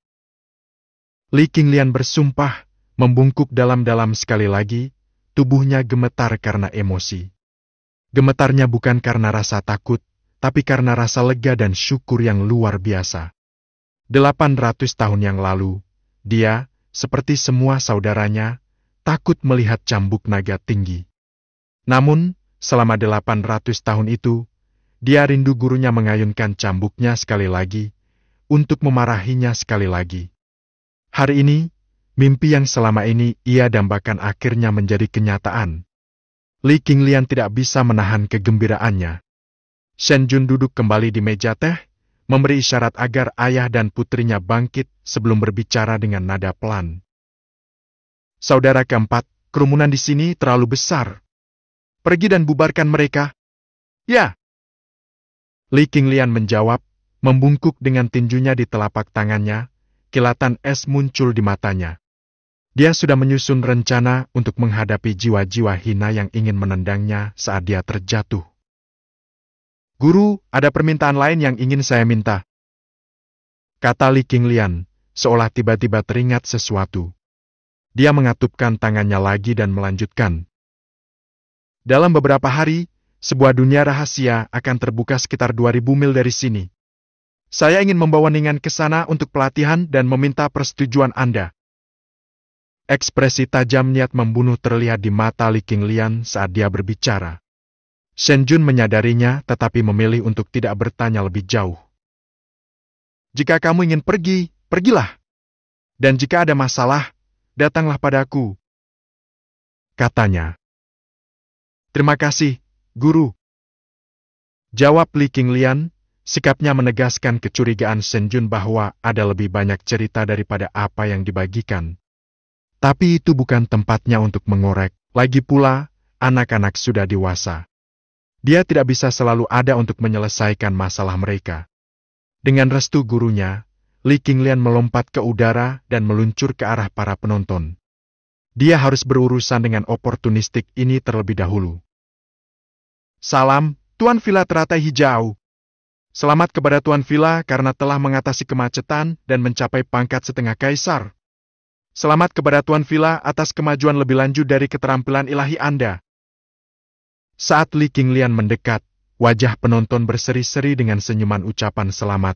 Li Qinglian bersumpah, membungkuk dalam-dalam sekali lagi, tubuhnya gemetar karena emosi. Gemetarnya bukan karena rasa takut, tapi karena rasa lega dan syukur yang luar biasa. 800 tahun yang lalu, dia, seperti semua saudaranya, takut melihat cambuk naga tinggi. Namun, selama 800 tahun itu, dia rindu gurunya mengayunkan cambuknya sekali lagi, untuk memarahinya sekali lagi. Hari ini, mimpi yang selama ini ia dambakan akhirnya menjadi kenyataan. Li Qinglian tidak bisa menahan kegembiraannya. Shen Jun duduk kembali di meja teh, memberi isyarat agar ayah dan putrinya bangkit sebelum berbicara dengan nada pelan. Saudara keempat, kerumunan di sini terlalu besar. Pergi dan bubarkan mereka. Ya. Li Qinglian menjawab, membungkuk dengan tinjunya di telapak tangannya, kilatan es muncul di matanya. Dia sudah menyusun rencana untuk menghadapi jiwa-jiwa hina yang ingin menendangnya saat dia terjatuh. Guru, ada permintaan lain yang ingin saya minta. Kata Li Qinglian, seolah tiba-tiba teringat sesuatu. Dia mengatupkan tangannya lagi dan melanjutkan. Dalam beberapa hari, sebuah dunia rahasia akan terbuka sekitar 2000 mil dari sini. Saya ingin membawa Ningan ke sana untuk pelatihan dan meminta persetujuan Anda. Ekspresi tajam niat membunuh terlihat di mata Li Qinglian saat dia berbicara. Shen Jun menyadarinya tetapi memilih untuk tidak bertanya lebih jauh. Jika kamu ingin pergi, pergilah. Dan jika ada masalah, datanglah padaku, katanya. Terima kasih, Guru. Jawab Li Qinglian, sikapnya menegaskan kecurigaan Shen Jun bahwa ada lebih banyak cerita daripada apa yang dibagikan. Tapi itu bukan tempatnya untuk mengorek, lagi pula, anak-anak sudah dewasa. Dia tidak bisa selalu ada untuk menyelesaikan masalah mereka. Dengan restu gurunya, Li Qinglian melompat ke udara dan meluncur ke arah para penonton. Dia harus berurusan dengan oportunistik ini terlebih dahulu. Salam, Tuan Villa Teratai Hijau. Selamat kepada Tuan Villa karena telah mengatasi kemacetan dan mencapai pangkat setengah kaisar. Selamat kepada Tuan Villa atas kemajuan lebih lanjut dari keterampilan ilahi Anda. Saat Li Qinglian mendekat, wajah penonton berseri-seri dengan senyuman ucapan selamat,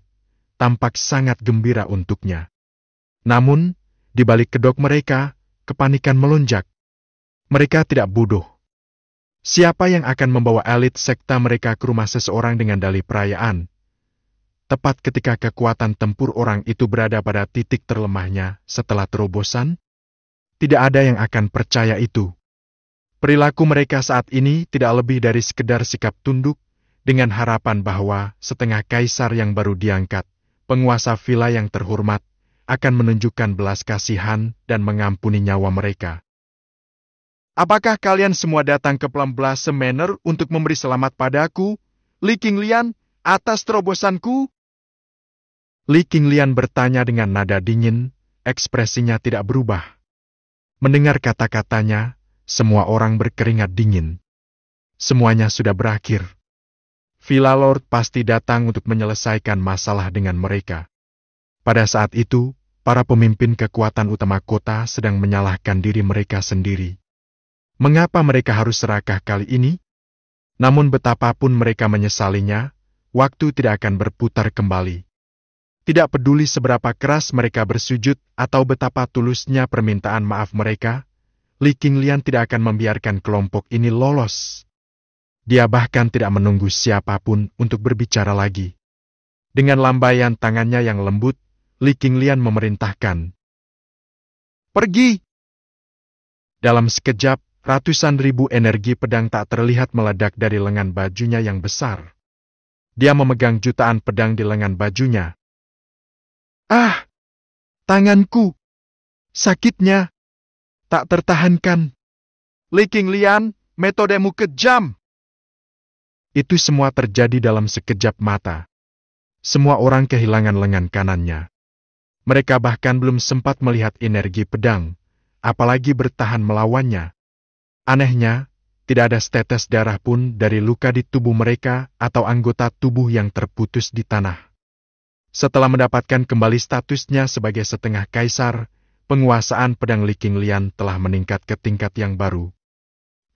tampak sangat gembira untuknya. Namun, di balik kedok mereka, kepanikan melonjak. Mereka tidak bodoh. Siapa yang akan membawa elit sekta mereka ke rumah seseorang dengan dalih perayaan? Tepat ketika kekuatan tempur orang itu berada pada titik terlemahnya setelah terobosan? Tidak ada yang akan percaya itu. Perilaku mereka saat ini tidak lebih dari sekedar sikap tunduk dengan harapan bahwa setengah kaisar yang baru diangkat, penguasa villa yang terhormat, akan menunjukkan belas kasihan dan mengampuni nyawa mereka. Apakah kalian semua datang ke Plumblossom Manor untuk memberi selamat padaku, Li Qinglian, atas terobosanku? Li Qinglian bertanya dengan nada dingin, ekspresinya tidak berubah. Mendengar kata-katanya, semua orang berkeringat dingin. Semuanya sudah berakhir. Villa Lord pasti datang untuk menyelesaikan masalah dengan mereka. Pada saat itu, para pemimpin kekuatan utama kota sedang menyalahkan diri mereka sendiri. Mengapa mereka harus serakah kali ini? Namun betapapun mereka menyesalinya, waktu tidak akan berputar kembali. Tidak peduli seberapa keras mereka bersujud atau betapa tulusnya permintaan maaf mereka, Li Qinglian tidak akan membiarkan kelompok ini lolos. Dia bahkan tidak menunggu siapapun untuk berbicara lagi. Dengan lambaian tangannya yang lembut, Li Qinglian memerintahkan. Pergi! Dalam sekejap, ratusan ribu energi pedang tak terlihat meledak dari lengan bajunya yang besar. Dia memegang jutaan pedang di lengan bajunya. Ah! Tanganku! Sakitnya! Tak tertahankan. Li Qinglian, metodemu kejam! Itu semua terjadi dalam sekejap mata. Semua orang kehilangan lengan kanannya. Mereka bahkan belum sempat melihat energi pedang, apalagi bertahan melawannya. Anehnya, tidak ada setetes darah pun dari luka di tubuh mereka atau anggota tubuh yang terputus di tanah. Setelah mendapatkan kembali statusnya sebagai setengah kaisar, penguasaan pedang Li Qinglian telah meningkat ke tingkat yang baru.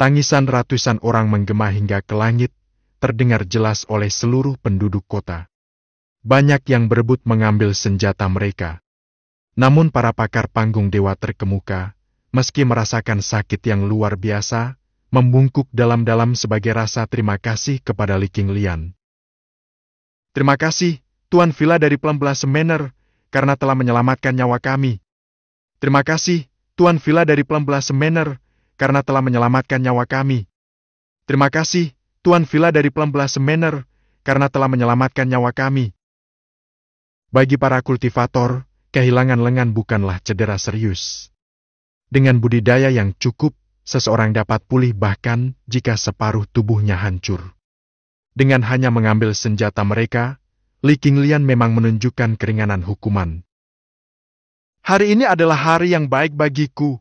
Tangisan ratusan orang menggema hingga ke langit, terdengar jelas oleh seluruh penduduk kota. Banyak yang berebut mengambil senjata mereka. Namun para pakar panggung dewa terkemuka, meski merasakan sakit yang luar biasa, membungkuk dalam-dalam sebagai rasa terima kasih kepada Li Qinglian. Terima kasih, Tuan Villa dari Plumblossom Manor, karena telah menyelamatkan nyawa kami. Terima kasih, Tuan Villa dari Plumblossom Manor, karena telah menyelamatkan nyawa kami. Terima kasih, Tuan Villa dari Plumblossom Manor, karena telah menyelamatkan nyawa kami. Bagi para kultivator, kehilangan lengan bukanlah cedera serius. Dengan budidaya yang cukup, seseorang dapat pulih bahkan jika separuh tubuhnya hancur. Dengan hanya mengambil senjata mereka, Li Qinglian memang menunjukkan keringanan hukuman. Hari ini adalah hari yang baik bagiku,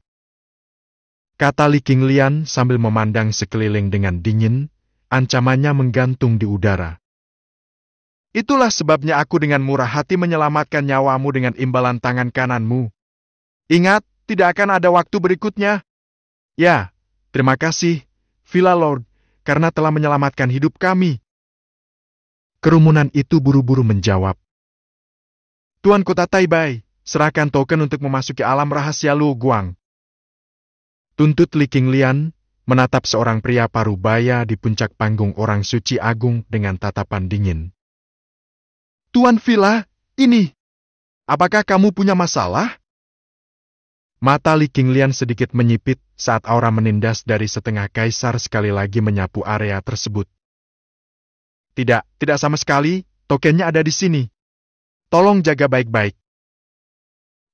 kata Li Qinglian sambil memandang sekeliling dengan dingin, ancamannya menggantung di udara. Itulah sebabnya aku dengan murah hati menyelamatkan nyawamu dengan imbalan tangan kananmu. Ingat, tidak akan ada waktu berikutnya. Ya, terima kasih, Villa Lord, karena telah menyelamatkan hidup kami. Kerumunan itu buru-buru menjawab. Tuan Kota Taibai, serahkan token untuk memasuki alam rahasia Lu Guang. Tuntut Li Qinglian, menatap seorang pria parubaya di puncak panggung orang suci agung dengan tatapan dingin. Tuan Villa, ini. Apakah kamu punya masalah? Mata Li Qinglian sedikit menyipit saat aura menindas dari setengah kaisar sekali lagi menyapu area tersebut. Tidak sama sekali, tokennya ada di sini. Tolong jaga baik-baik.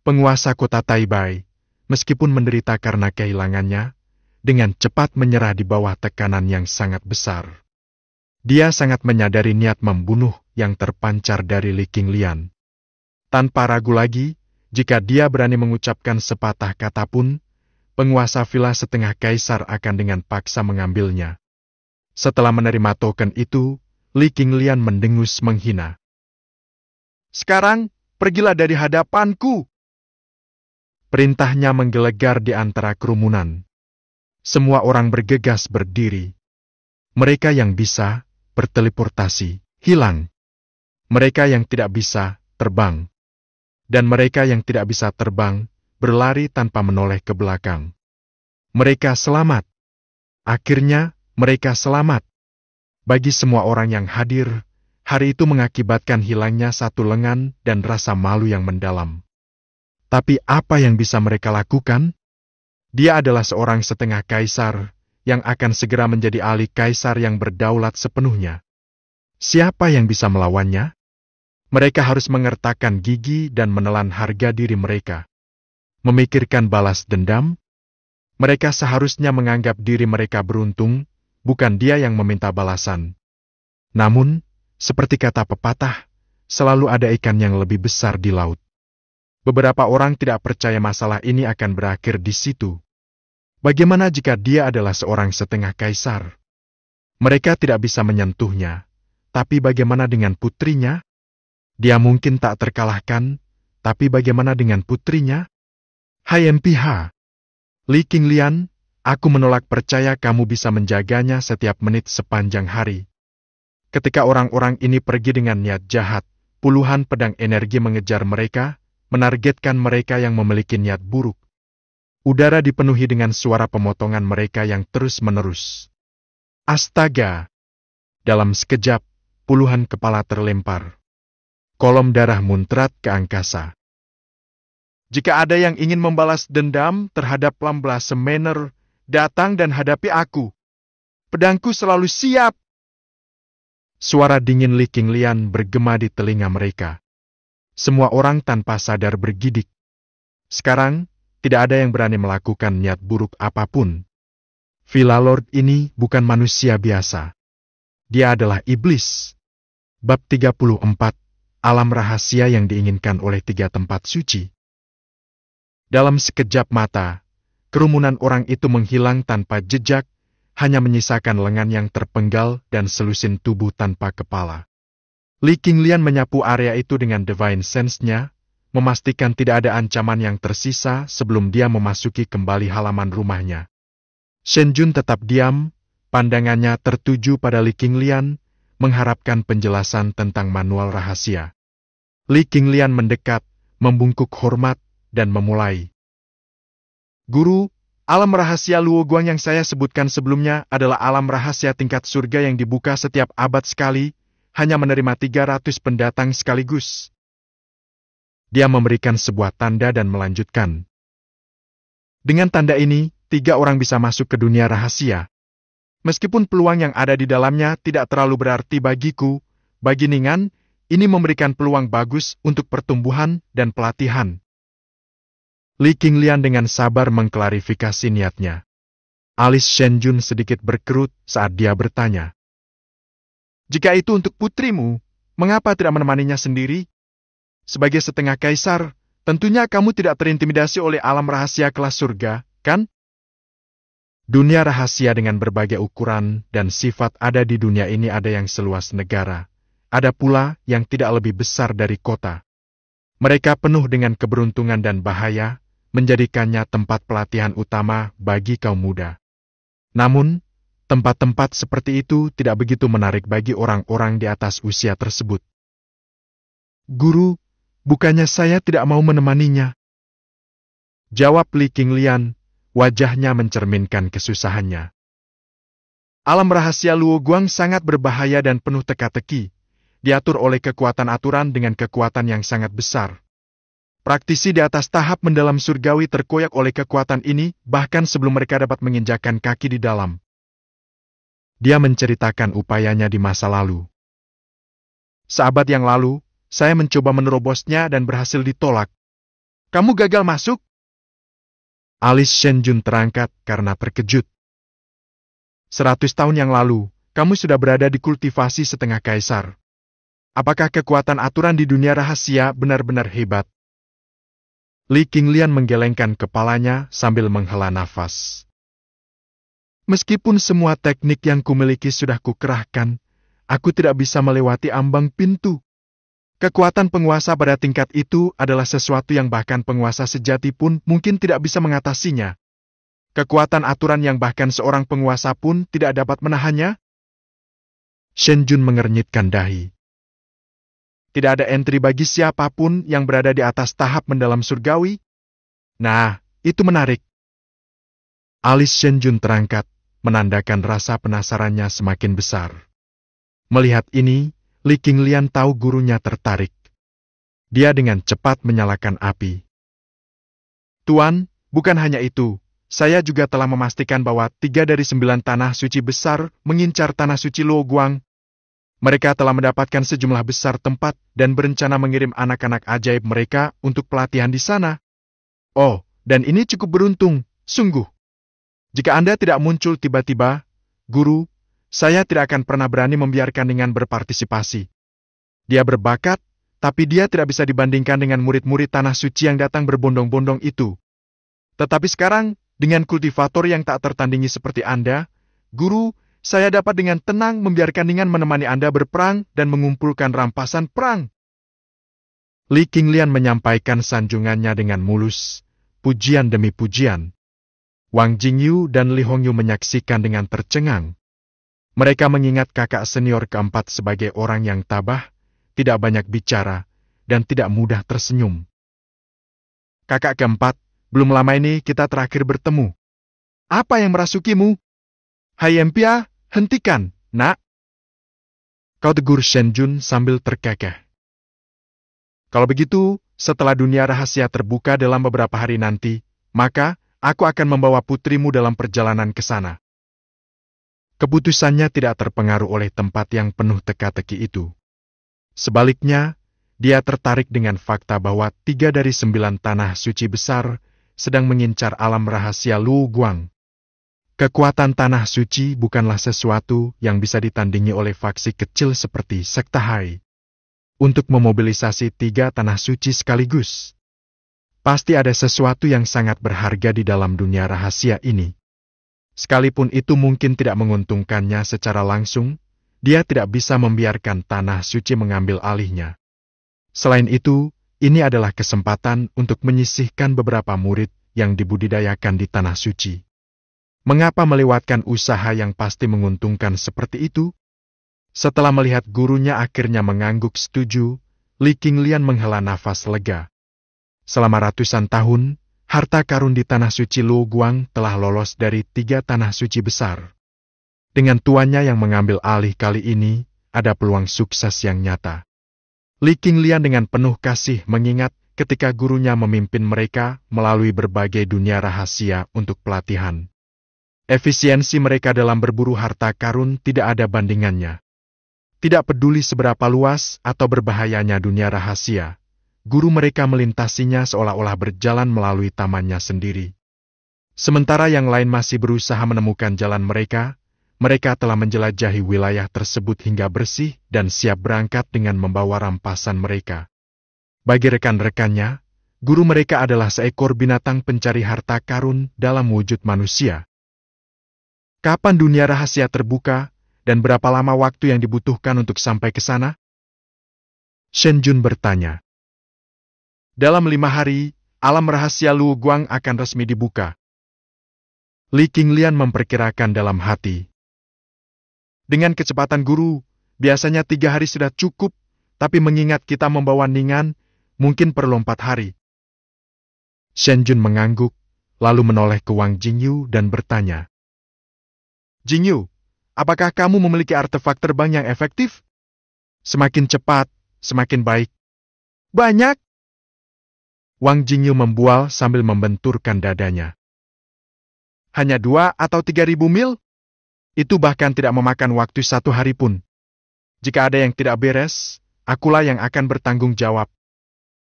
Penguasa kota Taibai, meskipun menderita karena kehilangannya, dengan cepat menyerah di bawah tekanan yang sangat besar. Dia sangat menyadari niat membunuh yang terpancar dari Li Qinglian. Tanpa ragu lagi, jika dia berani mengucapkan sepatah kata pun, penguasa villa setengah kaisar akan dengan paksa mengambilnya. Setelah menerima token itu, Li Qinglian mendengus menghina. Sekarang, pergilah dari hadapanku. Perintahnya menggelegar di antara kerumunan. Semua orang bergegas berdiri. Mereka yang bisa, berteleportasi, hilang. Mereka yang tidak bisa, terbang. Dan mereka yang tidak bisa terbang, berlari tanpa menoleh ke belakang. Mereka selamat. Akhirnya, mereka selamat. Bagi semua orang yang hadir, hari itu mengakibatkan hilangnya satu lengan dan rasa malu yang mendalam. Tapi apa yang bisa mereka lakukan? Dia adalah seorang setengah kaisar, yang akan segera menjadi ahli kaisar yang berdaulat sepenuhnya. Siapa yang bisa melawannya? Mereka harus mengertakkan gigi dan menelan harga diri mereka. Memikirkan balas dendam? Mereka seharusnya menganggap diri mereka beruntung, bukan dia yang meminta balasan. Namun, seperti kata pepatah, selalu ada ikan yang lebih besar di laut. Beberapa orang tidak percaya masalah ini akan berakhir di situ. Bagaimana jika dia adalah seorang setengah kaisar? Mereka tidak bisa menyentuhnya, tapi bagaimana dengan putrinya? Dia mungkin tak terkalahkan, tapi bagaimana dengan putrinya? Hai MPH. Li Qinglian, aku menolak percaya kamu bisa menjaganya setiap menit sepanjang hari. Ketika orang-orang ini pergi dengan niat jahat, puluhan pedang energi mengejar mereka, menargetkan mereka yang memiliki niat buruk. Udara dipenuhi dengan suara pemotongan mereka yang terus-menerus. Astaga! Dalam sekejap, puluhan kepala terlempar. Kolom darah muncrat ke angkasa. Jika ada yang ingin membalas dendam terhadap Lamblas Semener, datang dan hadapi aku. Pedangku selalu siap. Suara dingin Li Qinglian bergema di telinga mereka. Semua orang tanpa sadar bergidik. Sekarang, tidak ada yang berani melakukan niat buruk apapun. Villa Lord ini bukan manusia biasa. Dia adalah iblis. Bab 34. Alam rahasia yang diinginkan oleh 3 tempat suci. Dalam sekejap mata, kerumunan orang itu menghilang tanpa jejak, hanya menyisakan lengan yang terpenggal dan selusin tubuh tanpa kepala. Li Qinglian menyapu area itu dengan divine sense-nya, memastikan tidak ada ancaman yang tersisa sebelum dia memasuki kembali halaman rumahnya. Shen Jun tetap diam, pandangannya tertuju pada Li Qinglian, mengharapkan penjelasan tentang manual rahasia. Li Qinglian mendekat, membungkuk hormat, dan memulai. Guru, alam rahasia Luo Guang yang saya sebutkan sebelumnya adalah alam rahasia tingkat surga yang dibuka setiap abad sekali, hanya menerima 300 pendatang sekaligus. Dia memberikan sebuah tanda dan melanjutkan. Dengan tanda ini, 3 orang bisa masuk ke dunia rahasia. Meskipun peluang yang ada di dalamnya tidak terlalu berarti bagiku, bagi Ningan, ini memberikan peluang bagus untuk pertumbuhan dan pelatihan. Li Qinglian dengan sabar mengklarifikasi niatnya. Alis Shen Jun sedikit berkerut saat dia bertanya. Jika itu untuk putrimu, mengapa tidak menemaninya sendiri? Sebagai setengah kaisar, tentunya kamu tidak terintimidasi oleh alam rahasia kelas surga, kan? Dunia rahasia dengan berbagai ukuran dan sifat ada di dunia ini, ada yang seluas negara. Ada pula yang tidak lebih besar dari kota. Mereka penuh dengan keberuntungan dan bahaya, menjadikannya tempat pelatihan utama bagi kaum muda. Namun, tempat-tempat seperti itu tidak begitu menarik bagi orang-orang di atas usia tersebut. Guru, bukannya saya tidak mau menemaninya? Jawab Li Qinglian, wajahnya mencerminkan kesusahannya. Alam rahasia Luo Guang sangat berbahaya dan penuh teka-teki. Diatur oleh kekuatan aturan dengan kekuatan yang sangat besar. Praktisi di atas tahap mendalam surgawi terkoyak oleh kekuatan ini bahkan sebelum mereka dapat menginjakkan kaki di dalam. Dia menceritakan upayanya di masa lalu. Seabad yang lalu, saya mencoba menerobosnya dan berhasil ditolak. Kamu gagal masuk? Alis Shenjun terangkat karena terkejut. 100 tahun yang lalu, kamu sudah berada di kultivasi setengah kaisar. Apakah kekuatan aturan di dunia rahasia benar-benar hebat? Li Qinglian menggelengkan kepalanya sambil menghela nafas. Meskipun semua teknik yang kumiliki sudah kukerahkan, aku tidak bisa melewati ambang pintu. Kekuatan penguasa pada tingkat itu adalah sesuatu yang bahkan penguasa sejati pun mungkin tidak bisa mengatasinya. Kekuatan aturan yang bahkan seorang penguasa pun tidak dapat menahannya. Shenjun mengernyitkan dahi. Tidak ada entry bagi siapapun yang berada di atas tahap mendalam surgawi. Nah, itu menarik. Alis Shenjun terangkat, menandakan rasa penasarannya semakin besar. Melihat ini, Li Qinglian tahu gurunya tertarik. Dia dengan cepat menyalakan api. Tuan, bukan hanya itu. Saya juga telah memastikan bahwa 3 dari 9 tanah suci besar mengincar tanah suci Luoguang. Mereka telah mendapatkan sejumlah besar tempat dan berencana mengirim anak-anak ajaib mereka untuk pelatihan di sana. Oh, dan ini cukup beruntung, sungguh. Jika Anda tidak muncul tiba-tiba, Guru, saya tidak akan pernah berani membiarkan Ningan berpartisipasi. Dia berbakat, tapi dia tidak bisa dibandingkan dengan murid-murid tanah suci yang datang berbondong-bondong itu. Tetapi sekarang, dengan kultivator yang tak tertandingi seperti Anda, Guru, saya dapat dengan tenang membiarkan Ningan menemani Anda berperang dan mengumpulkan rampasan perang. Li Qinglian menyampaikan sanjungannya dengan mulus, pujian demi pujian. Wang Jingyu dan Li Hongyu menyaksikan dengan tercengang. Mereka mengingat kakak senior keempat sebagai orang yang tabah, tidak banyak bicara, dan tidak mudah tersenyum. Kakak keempat, belum lama ini kita terakhir bertemu. Apa yang merasukimu? Hai Empia, hentikan, nak. Kau tegur Shenjun sambil terkekeh. Kalau begitu, setelah dunia rahasia terbuka dalam beberapa hari nanti, maka aku akan membawa putrimu dalam perjalanan ke sana. Keputusannya tidak terpengaruh oleh tempat yang penuh teka-teki itu. Sebaliknya, dia tertarik dengan fakta bahwa 3 dari 9 tanah suci besar sedang mengincar alam rahasia Luoguang. Kekuatan tanah suci bukanlah sesuatu yang bisa ditandingi oleh faksi kecil seperti sekte Hai. Untuk memobilisasi 3 tanah suci sekaligus, pasti ada sesuatu yang sangat berharga di dalam dunia rahasia ini. Sekalipun itu mungkin tidak menguntungkannya secara langsung, dia tidak bisa membiarkan tanah suci mengambil alihnya. Selain itu, ini adalah kesempatan untuk menyisihkan beberapa murid yang dibudidayakan di tanah suci. Mengapa melewatkan usaha yang pasti menguntungkan seperti itu? Setelah melihat gurunya akhirnya mengangguk setuju, Li Qinglian menghela nafas lega. Selama ratusan tahun, harta karun di tanah suci Luoguang telah lolos dari 3 tanah suci besar. Dengan tuannya yang mengambil alih kali ini, ada peluang sukses yang nyata. Li Qinglian dengan penuh kasih mengingat ketika gurunya memimpin mereka melalui berbagai dunia rahasia untuk pelatihan. Efisiensi mereka dalam berburu harta karun tidak ada bandingannya. Tidak peduli seberapa luas atau berbahayanya dunia rahasia, guru mereka melintasinya seolah-olah berjalan melalui tamannya sendiri. Sementara yang lain masih berusaha menemukan jalan mereka, mereka telah menjelajahi wilayah tersebut hingga bersih dan siap berangkat dengan membawa rampasan mereka. Bagi rekan-rekannya, guru mereka adalah seekor binatang pencari harta karun dalam wujud manusia. Kapan dunia rahasia terbuka, dan berapa lama waktu yang dibutuhkan untuk sampai ke sana? Shenjun bertanya. Dalam 5 hari, alam rahasia Luoguang akan resmi dibuka. Li Qinglian memperkirakan dalam hati. Dengan kecepatan guru, biasanya 3 hari sudah cukup, tapi mengingat kita membawa Ningan, mungkin perlu 4 hari. Shenjun mengangguk, lalu menoleh ke Wang Jingyu dan bertanya. Jingyu, apakah kamu memiliki artefak terbang yang efektif? Semakin cepat, semakin baik. Banyak? Wang Jingyu membual sambil membenturkan dadanya. Hanya 2 atau 3.000 mil? Itu bahkan tidak memakan waktu 1 hari pun. Jika ada yang tidak beres, akulah yang akan bertanggung jawab.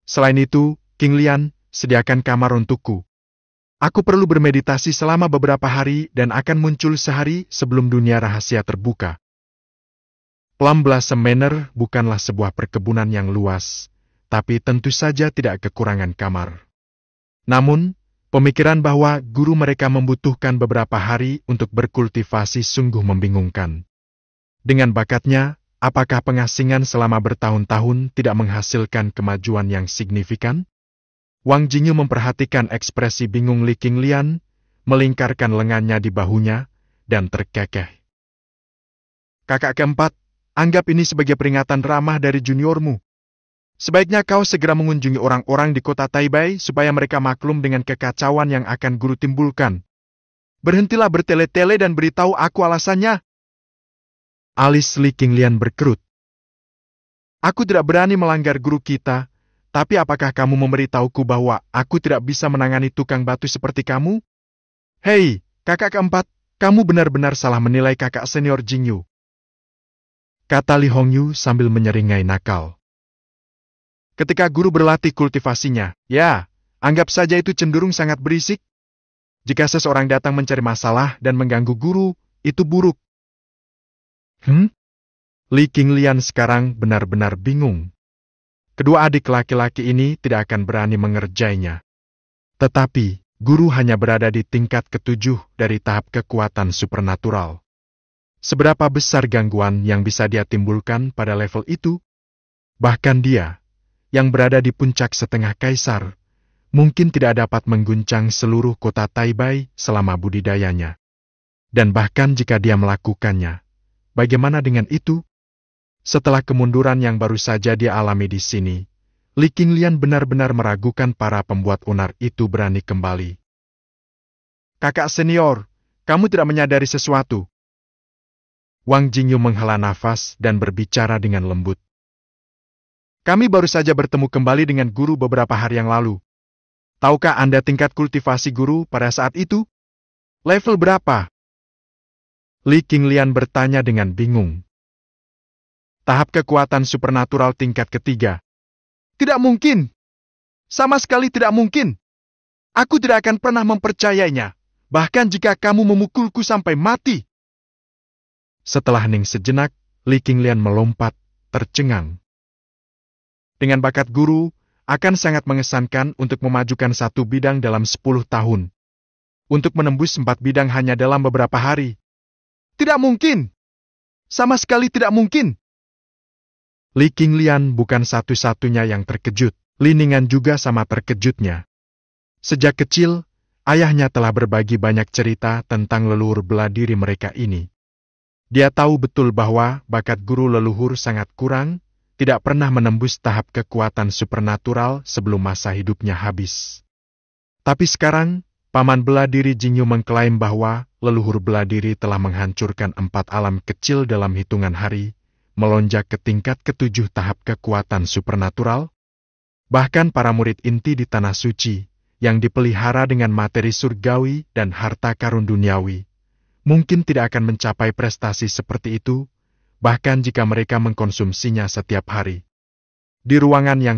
Selain itu, King Lian, sediakan kamar untukku. Aku perlu bermeditasi selama beberapa hari dan akan muncul sehari sebelum dunia rahasia terbuka. Plum Blossom Manor bukanlah sebuah perkebunan yang luas, tapi tentu saja tidak kekurangan kamar. Namun, pemikiran bahwa guru mereka membutuhkan beberapa hari untuk berkultivasi sungguh membingungkan. Dengan bakatnya, apakah pengasingan selama bertahun-tahun tidak menghasilkan kemajuan yang signifikan? Wang Jingyu memperhatikan ekspresi bingung Li Qinglian, melingkarkan lengannya di bahunya, dan terkekeh. Kakak keempat, anggap ini sebagai peringatan ramah dari juniormu. Sebaiknya kau segera mengunjungi orang-orang di kota Taibai supaya mereka maklum dengan kekacauan yang akan guru timbulkan. Berhentilah bertele-tele dan beritahu aku alasannya. Alis Li Qinglian berkerut. Aku tidak berani melanggar guru kita, tapi apakah kamu memberitahuku bahwa aku tidak bisa menangani tukang batu seperti kamu? Hei, kakak keempat, kamu benar-benar salah menilai kakak senior Jingyu. Kata Li Hongyu sambil menyeringai nakal. Ketika guru berlatih kultivasinya, ya, anggap saja itu cenderung sangat berisik. Jika seseorang datang mencari masalah dan mengganggu guru, itu buruk. Li Qinglian sekarang benar-benar bingung. Kedua adik laki-laki ini tidak akan berani mengerjainya. Tetapi, guru hanya berada di tingkat ke-7 dari tahap kekuatan supernatural. Seberapa besar gangguan yang bisa dia timbulkan pada level itu? Bahkan dia, yang berada di puncak setengah kaisar, mungkin tidak dapat mengguncang seluruh kota Taibai selama budidayanya. Dan bahkan jika dia melakukannya, bagaimana dengan itu? Setelah kemunduran yang baru saja dia alami di sini, Li Qinglian benar-benar meragukan para pembuat unar itu berani kembali. Kakak senior, kamu tidak menyadari sesuatu. Wang Jingyu menghela nafas dan berbicara dengan lembut. Kami baru saja bertemu kembali dengan guru beberapa hari yang lalu. Tahukah Anda tingkat kultivasi guru pada saat itu? Level berapa? Li Qinglian bertanya dengan bingung. Tahap kekuatan supernatural tingkat ke-3. Tidak mungkin. Sama sekali tidak mungkin. Aku tidak akan pernah mempercayainya, bahkan jika kamu memukulku sampai mati. Setelah hening sejenak, Li Qinglian melompat, tercengang. Dengan bakat guru, akan sangat mengesankan untuk memajukan satu bidang dalam 10 tahun. Untuk menembus 4 bidang hanya dalam beberapa hari. Tidak mungkin! Sama sekali tidak mungkin! Li Qinglian bukan satu-satunya yang terkejut. Li Ningan juga sama terkejutnya. Sejak kecil, ayahnya telah berbagi banyak cerita tentang leluhur bela diri mereka ini. Dia tahu betul bahwa bakat guru leluhur sangat kurang, tidak pernah menembus tahap kekuatan supernatural sebelum masa hidupnya habis. Tapi sekarang, paman bela diri Jingyu mengklaim bahwa leluhur bela diri telah menghancurkan 4 alam kecil dalam hitungan hari, melonjak ke tingkat ke-7 tahap kekuatan supernatural. Bahkan para murid inti di Tanah Suci, yang dipelihara dengan materi surgawi dan harta karun duniawi, mungkin tidak akan mencapai prestasi seperti itu, bahkan jika mereka mengkonsumsinya setiap hari. Di ruangan yang